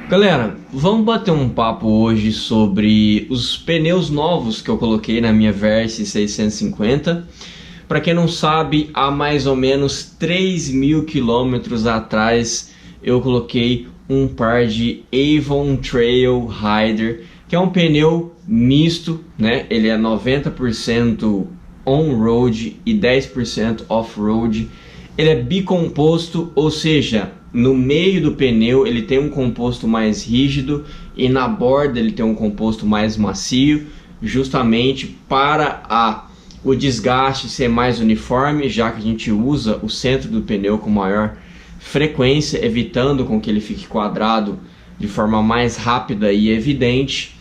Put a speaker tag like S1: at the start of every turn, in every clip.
S1: Galera, vamos bater um papo hoje sobre os pneus novos que eu coloquei na minha Versys 650. Para quem não sabe, há mais ou menos 3.000 quilômetros atrás eu coloquei um par de Avon Trail Rider, que é um pneu misto, né? Ele é 90% on-road e 10% off-road. Ele é bicomposto, ou seja, no meio do pneu ele tem um composto mais rígido e na borda ele tem um composto mais macio, justamente para o desgaste ser mais uniforme, já que a gente usa o centro do pneu com maior frequência, evitando com que ele fique quadrado de forma mais rápida e evidente.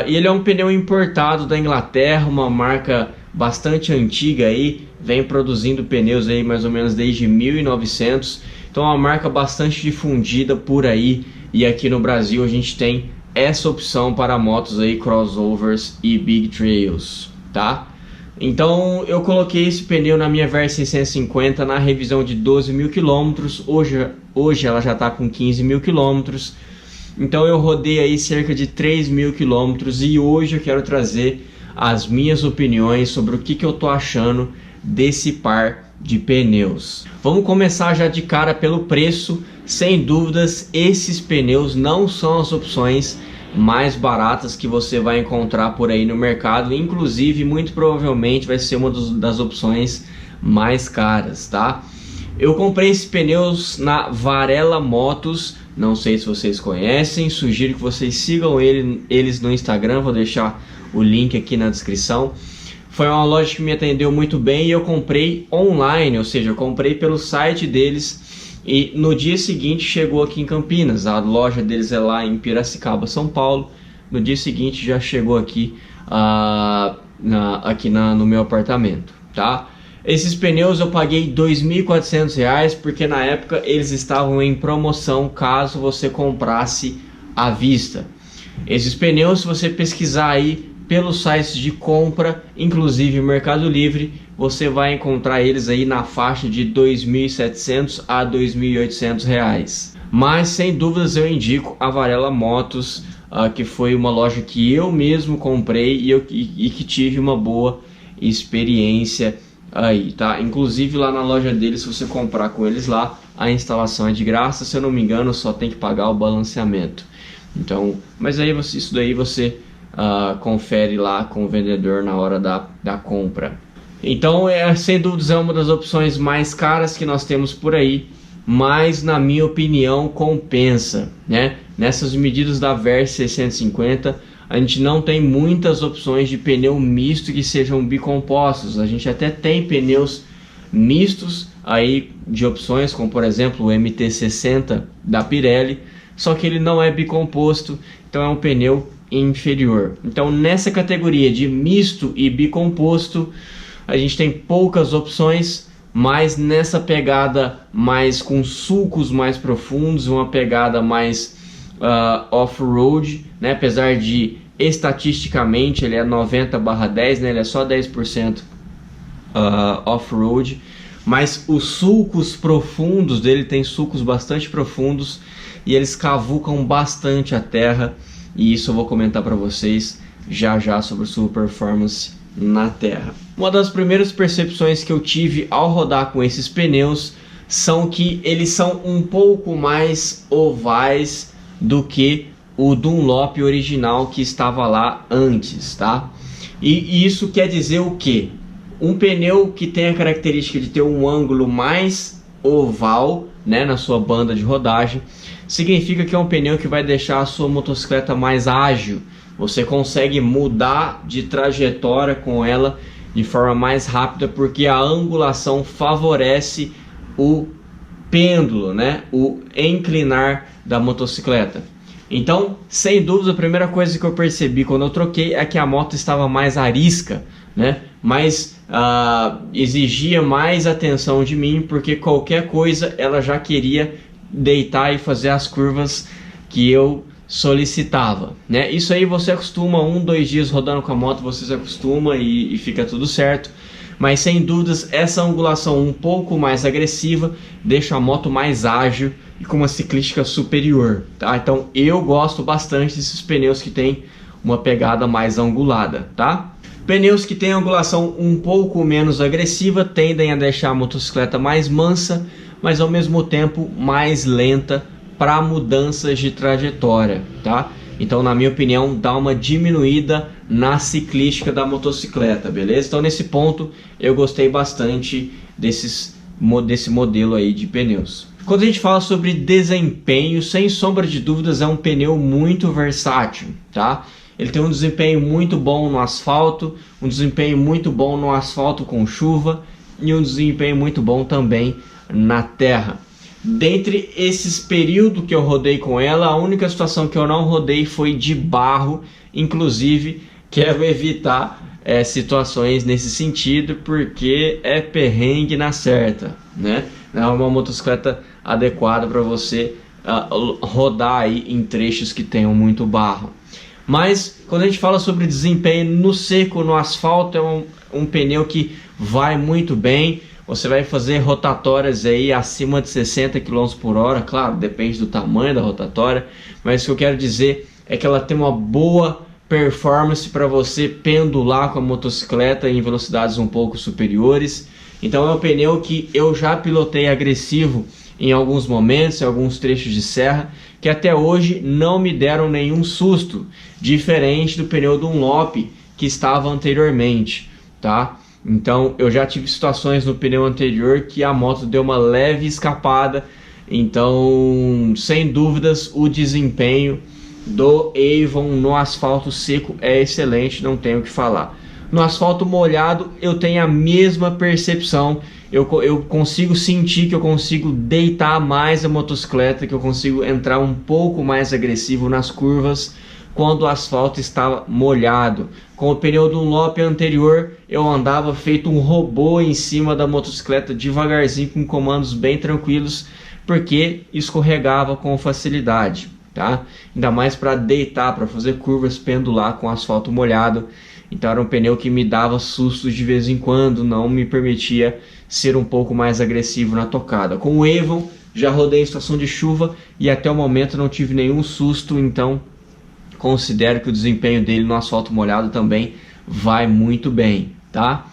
S1: E ele é um pneu importado da Inglaterra, uma marca bastante antiga aí, vem produzindo pneus aí mais ou menos desde 1900. Então é uma marca bastante difundida por aí, e aqui no Brasil a gente tem essa opção para motos aí, crossovers e big trails, tá? Então eu coloquei esse pneu na minha Versys 650 na revisão de 12.000 quilômetros. Hoje ela já está com 15.000 quilômetros. Então eu rodei aí cerca de 3.000 quilômetros e hoje eu quero trazer as minhas opiniões sobre o que eu tô achando desse par de pneus. Vamos começar já de cara pelo preço. Sem dúvidas, esses pneus não são as opções mais baratas que você vai encontrar por aí no mercado. Inclusive, muito provavelmente vai ser uma das opções mais caras, tá? Eu comprei esses pneus na Varela Motos. Não sei se vocês conhecem, sugiro que vocês sigam eles no Instagram. Vou deixar o link aqui na descrição. Foi uma loja que me atendeu muito bem e eu comprei online, ou seja, eu comprei pelo site deles e no dia seguinte chegou aqui em Campinas. A loja deles é lá em Piracicaba, São Paulo. No dia seguinte já chegou aqui, no meu apartamento, tá? Esses pneus eu paguei R$ 2.400 porque na época eles estavam em promoção caso você comprasse à vista. Esses pneus, se você pesquisar aí pelos sites de compra, inclusive o Mercado Livre, você vai encontrar eles aí na faixa de R$ 2.700 a R$ 2.800. Mas sem dúvidas eu indico a Varela Motos, que foi uma loja que eu mesmo comprei e que tive uma boa experiência aí, tá? Inclusive lá na loja deles, se você comprar com eles lá, a instalação é de graça, se eu não me engano, só tem que pagar o balanceamento. Então, mas aí isso daí você confere lá com o vendedor na hora da compra. Então sem dúvidas é uma das opções mais caras que nós temos por aí, mas na minha opinião compensa, né? Nessas medidas da Versys 650 a gente não tem muitas opções de pneu misto que sejam bicompostos. A gente até tem pneus mistos aí de opções, como por exemplo o MT-60 da Pirelli, só que ele não é bicomposto, então é um pneu inferior. Então nessa categoria de misto e bicomposto a gente tem poucas opções, mas nessa pegada mais com sulcos mais profundos, uma pegada mais off-road, né? Apesar de estatisticamente ele é 90/10, né? Ele é só 10% off-road, mas os sulcos profundos dele tem sulcos bastante profundos e eles cavucam bastante a terra, e isso eu vou comentar para vocês já sobre sua performance na terra. Uma das primeiras percepções que eu tive ao rodar com esses pneus são que eles são um pouco mais ovais do que o Dunlop original que estava lá antes, tá? E isso quer dizer o quê? Um pneu que tem a característica de ter um ângulo mais oval, né, na sua banda de rodagem, significa que é um pneu que vai deixar a sua motocicleta mais ágil. Você consegue mudar de trajetória com ela de forma mais rápida, porque a angulação favorece o pêndulo, né, o inclinar da motocicleta. Então, sem dúvida, a primeira coisa que eu percebi quando eu troquei é que a moto estava mais arisca, né, exigia mais atenção de mim, porque qualquer coisa ela já queria deitar e fazer as curvas que eu solicitava, né? Isso aí você acostuma 1-2 dias rodando com a moto, você se acostuma e fica tudo certo. Mas sem dúvidas essa angulação um pouco mais agressiva deixa a moto mais ágil e com uma ciclística superior, tá? Então eu gosto bastante desses pneus que tem uma pegada mais angulada, tá? Pneus que têm angulação um pouco menos agressiva tendem a deixar a motocicleta mais mansa, mas ao mesmo tempo mais lenta para mudanças de trajetória, tá? Então, na minha opinião, dá uma diminuída na ciclística da motocicleta, beleza? Então, nesse ponto, eu gostei bastante desse modelo aí de pneus. Quando a gente fala sobre desempenho, sem sombra de dúvidas, é um pneu muito versátil, tá? Ele tem um desempenho muito bom no asfalto, um desempenho muito bom no asfalto com chuva e um desempenho muito bom também na terra. Dentre esses períodos que eu rodei com ela, a única situação que eu não rodei foi de barro. Inclusive, quero evitar situações nesse sentido, porque é perrengue na certa, né? Não é uma motocicleta adequada para você rodar aí em trechos que tenham muito barro. Mas quando a gente fala sobre desempenho no seco, no asfalto, é um pneu que vai muito bem. Você vai fazer rotatórias aí acima de 60 km por hora, claro, depende do tamanho da rotatória, mas o que eu quero dizer é que ela tem uma boa performance para você pendular com a motocicleta em velocidades um pouco superiores. Então é um pneu que eu já pilotei agressivo em alguns momentos, em alguns trechos de serra, que até hoje não me deram nenhum susto, diferente do pneu Dunlop que estava anteriormente, tá? Então eu já tive situações no pneu anterior que a moto deu uma leve escapada. Então, sem dúvidas, o desempenho do Avon no asfalto seco é excelente, não tenho o que falar. No asfalto molhado eu tenho a mesma percepção. Eu consigo sentir que eu consigo deitar mais a motocicleta, que eu consigo entrar um pouco mais agressivo nas curvas quando o asfalto estava molhado. Com o pneu Dunlop anterior, eu andava feito um robô em cima da motocicleta, devagarzinho, com comandos bem tranquilos, porque escorregava com facilidade, tá? Ainda mais para deitar, para fazer curvas, pendular com asfalto molhado. Então era um pneu que me dava sustos de vez em quando, não me permitia ser um pouco mais agressivo na tocada. Com o Avon, já rodei em situação de chuva e até o momento não tive nenhum susto, então considero que o desempenho dele no asfalto molhado também vai muito bem, tá?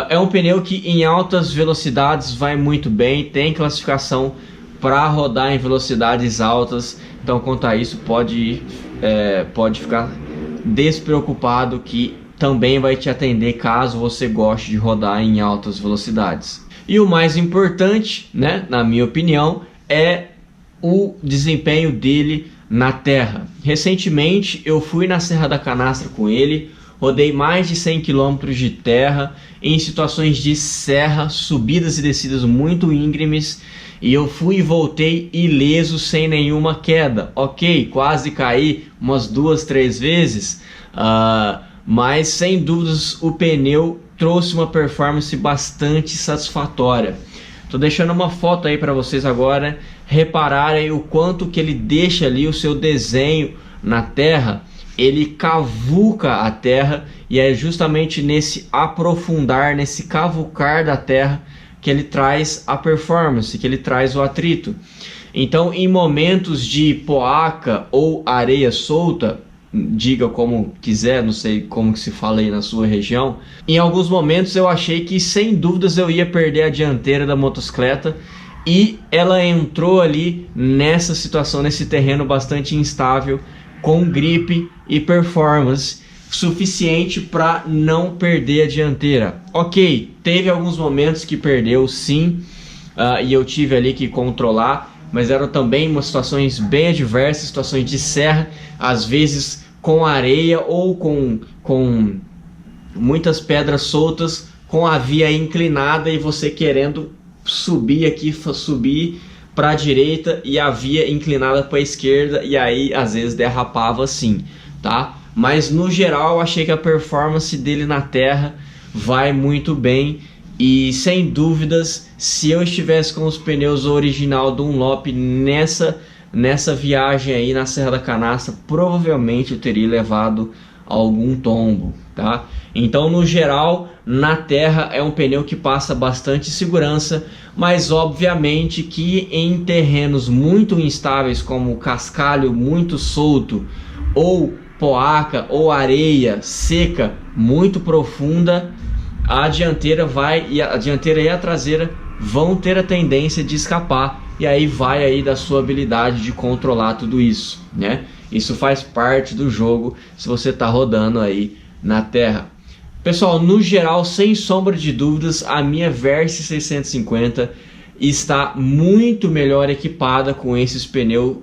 S1: É um pneu que em altas velocidades vai muito bem, tem classificação para rodar em velocidades altas, então quanto a isso pode ficar despreocupado, que também vai te atender caso você goste de rodar em altas velocidades. E o mais importante, né, na minha opinião, é o desempenho dele na terra. Recentemente eu fui na Serra da Canastra com ele, rodei mais de 100 km de terra em situações de serra, subidas e descidas muito íngremes, e eu fui e voltei ileso, sem nenhuma queda. Ok, quase caí umas 2, 3 vezes, mas sem dúvidas o pneu trouxe uma performance bastante satisfatória. Tô deixando uma foto aí para vocês agora repararem o quanto que ele deixa ali o seu desenho na terra. Ele cavuca a terra, e é justamente nesse aprofundar, nesse cavucar da terra, que ele traz a performance, que ele traz o atrito. Então, em momentos de poaca ou areia solta, diga como quiser, não sei como que se fala aí na sua região, em alguns momentos eu achei que sem dúvidas eu ia perder a dianteira da motocicleta, e ela entrou ali nessa situação, nesse terreno bastante instável, com gripe e performance suficiente para não perder a dianteira. Ok, teve alguns momentos que perdeu sim, e eu tive ali que controlar, mas eram também umas situações bem adversas, situações de serra, às vezes com areia ou com muitas pedras soltas, com a via inclinada e você querendo subir para a direita e a via inclinada para a esquerda, e aí às vezes derrapava assim, tá? Mas no geral eu achei que a performance dele na terra vai muito bem, e sem dúvidas, se eu estivesse com os pneus original Dunlop nessa viagem aí na Serra da Canastra, provavelmente eu teria levado algum tombo, tá? Então, no geral, na terra é um pneu que passa bastante segurança, mas obviamente que em terrenos muito instáveis, como cascalho muito solto, ou poaca, ou areia seca muito profunda, a dianteira e a traseira vão ter a tendência de escapar, e aí vai aí da sua habilidade de controlar tudo isso, né? Isso faz parte do jogo se você está rodando aí na terra. Pessoal, no geral, sem sombra de dúvidas, a minha Versys 650 está muito melhor equipada com esses pneus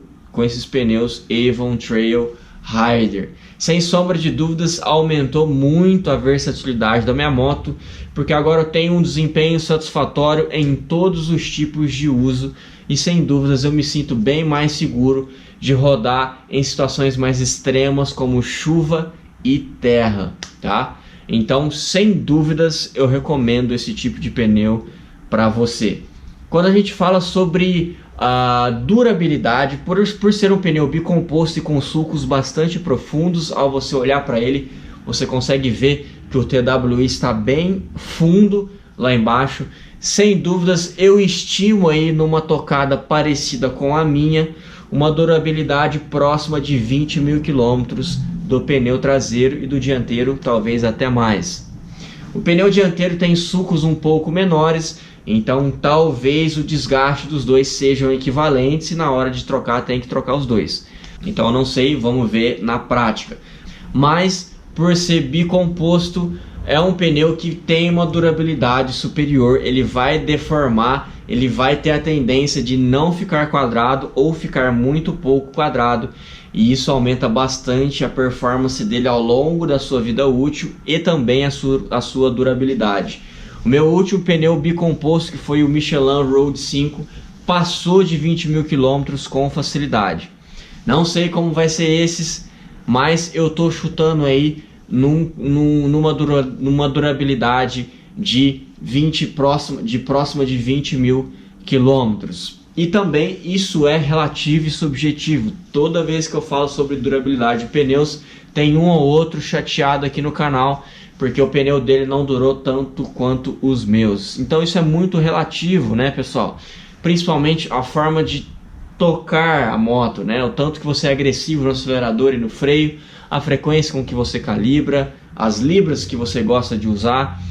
S1: Avon Trail Rider. Sem sombra de dúvidas, aumentou muito a versatilidade da minha moto, porque agora eu tenho um desempenho satisfatório em todos os tipos de uso, e sem dúvidas eu me sinto bem mais seguro de rodar em situações mais extremas como chuva e terra, tá? Então, sem dúvidas, eu recomendo esse tipo de pneu para você. Quando a gente fala sobre a durabilidade, por ser um pneu bicomposto e com sulcos bastante profundos, ao você olhar para ele, você consegue ver que o TWI está bem fundo lá embaixo. Sem dúvidas, eu estimo aí numa tocada parecida com a minha, uma durabilidade próxima de 20 mil quilômetros do pneu traseiro, e do dianteiro talvez até mais. O pneu dianteiro tem sulcos um pouco menores, então talvez o desgaste dos dois sejam equivalentes, e na hora de trocar tem que trocar os dois. Então eu não sei, vamos ver na prática. Mas por ser bicomposto, é um pneu que tem uma durabilidade superior, ele vai deformar, ele vai ter a tendência de não ficar quadrado ou ficar muito pouco quadrado, e isso aumenta bastante a performance dele ao longo da sua vida útil e também a sua durabilidade. O meu último pneu bicomposto, que foi o Michelin Road 5, passou de 20 mil quilômetros com facilidade. Não sei como vai ser esses, mas eu tô chutando aí numa durabilidade de próxima de 20 mil quilômetros. E também isso é relativo e subjetivo. Toda vez que eu falo sobre durabilidade de pneus, tem um ou outro chateado aqui no canal, porque o pneu dele não durou tanto quanto os meus. Então isso é muito relativo, né, pessoal? Principalmente a forma de tocar a moto, né? O tanto que você é agressivo no acelerador e no freio, a frequência com que você calibra, as libras que você gosta de usar,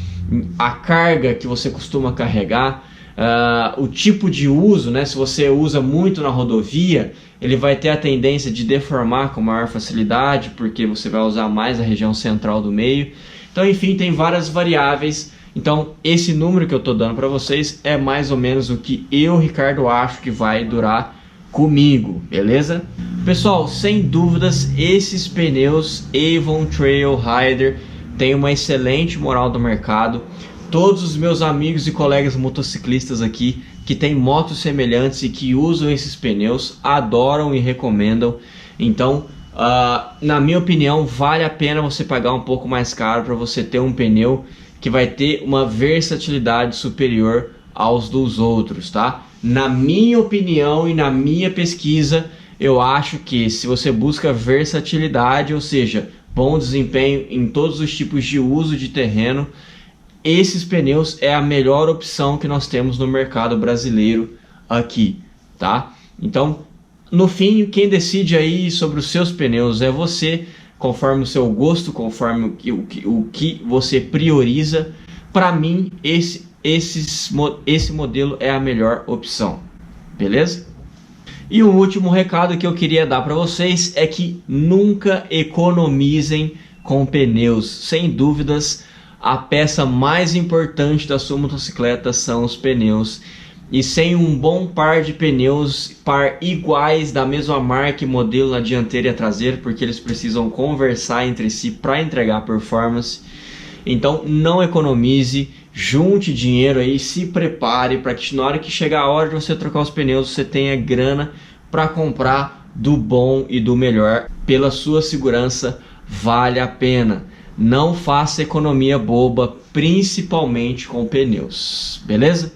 S1: a carga que você costuma carregar, o tipo de uso, né? Se você usa muito na rodovia, ele vai ter a tendência de deformar com maior facilidade, porque você vai usar mais a região central do meio. Então, enfim, tem várias variáveis. Então, esse número que eu estou dando para vocês é mais ou menos o que eu, Ricardo, acho que vai durar comigo, beleza? Pessoal, sem dúvidas, esses pneus Avon Trail Rider têm uma excelente moral do mercado. Todos os meus amigos e colegas motociclistas aqui que têm motos semelhantes e que usam esses pneus adoram e recomendam. Então, na minha opinião, vale a pena você pagar um pouco mais caro para você ter um pneu que vai ter uma versatilidade superior aos dos outros, tá? Na minha opinião e na minha pesquisa, eu acho que se você busca versatilidade, ou seja, bom desempenho em todos os tipos de uso de terreno, esses pneus é a melhor opção que nós temos no mercado brasileiro aqui, tá? Então, no fim, quem decide aí sobre os seus pneus é você, conforme o seu gosto, conforme o que você prioriza. Para mim, esse modelo é a melhor opção, beleza? E um último recado que eu queria dar para vocês é que nunca economizem com pneus. Sem dúvidas, a peça mais importante da sua motocicleta são os pneus. E sem um bom par de pneus, par iguais da mesma marca e modelo na dianteira e a traseira, porque eles precisam conversar entre si para entregar performance. Então não economize, junte dinheiro aí, se prepare para que na hora que chegar a hora de você trocar os pneus, você tenha grana para comprar do bom e do melhor. Pela sua segurança, vale a pena. Não faça economia boba, principalmente com pneus, beleza?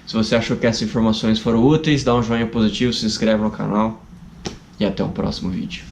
S1: Se você achou que essas informações foram úteis, dá um joinha positivo, se inscreve no canal e até o próximo vídeo.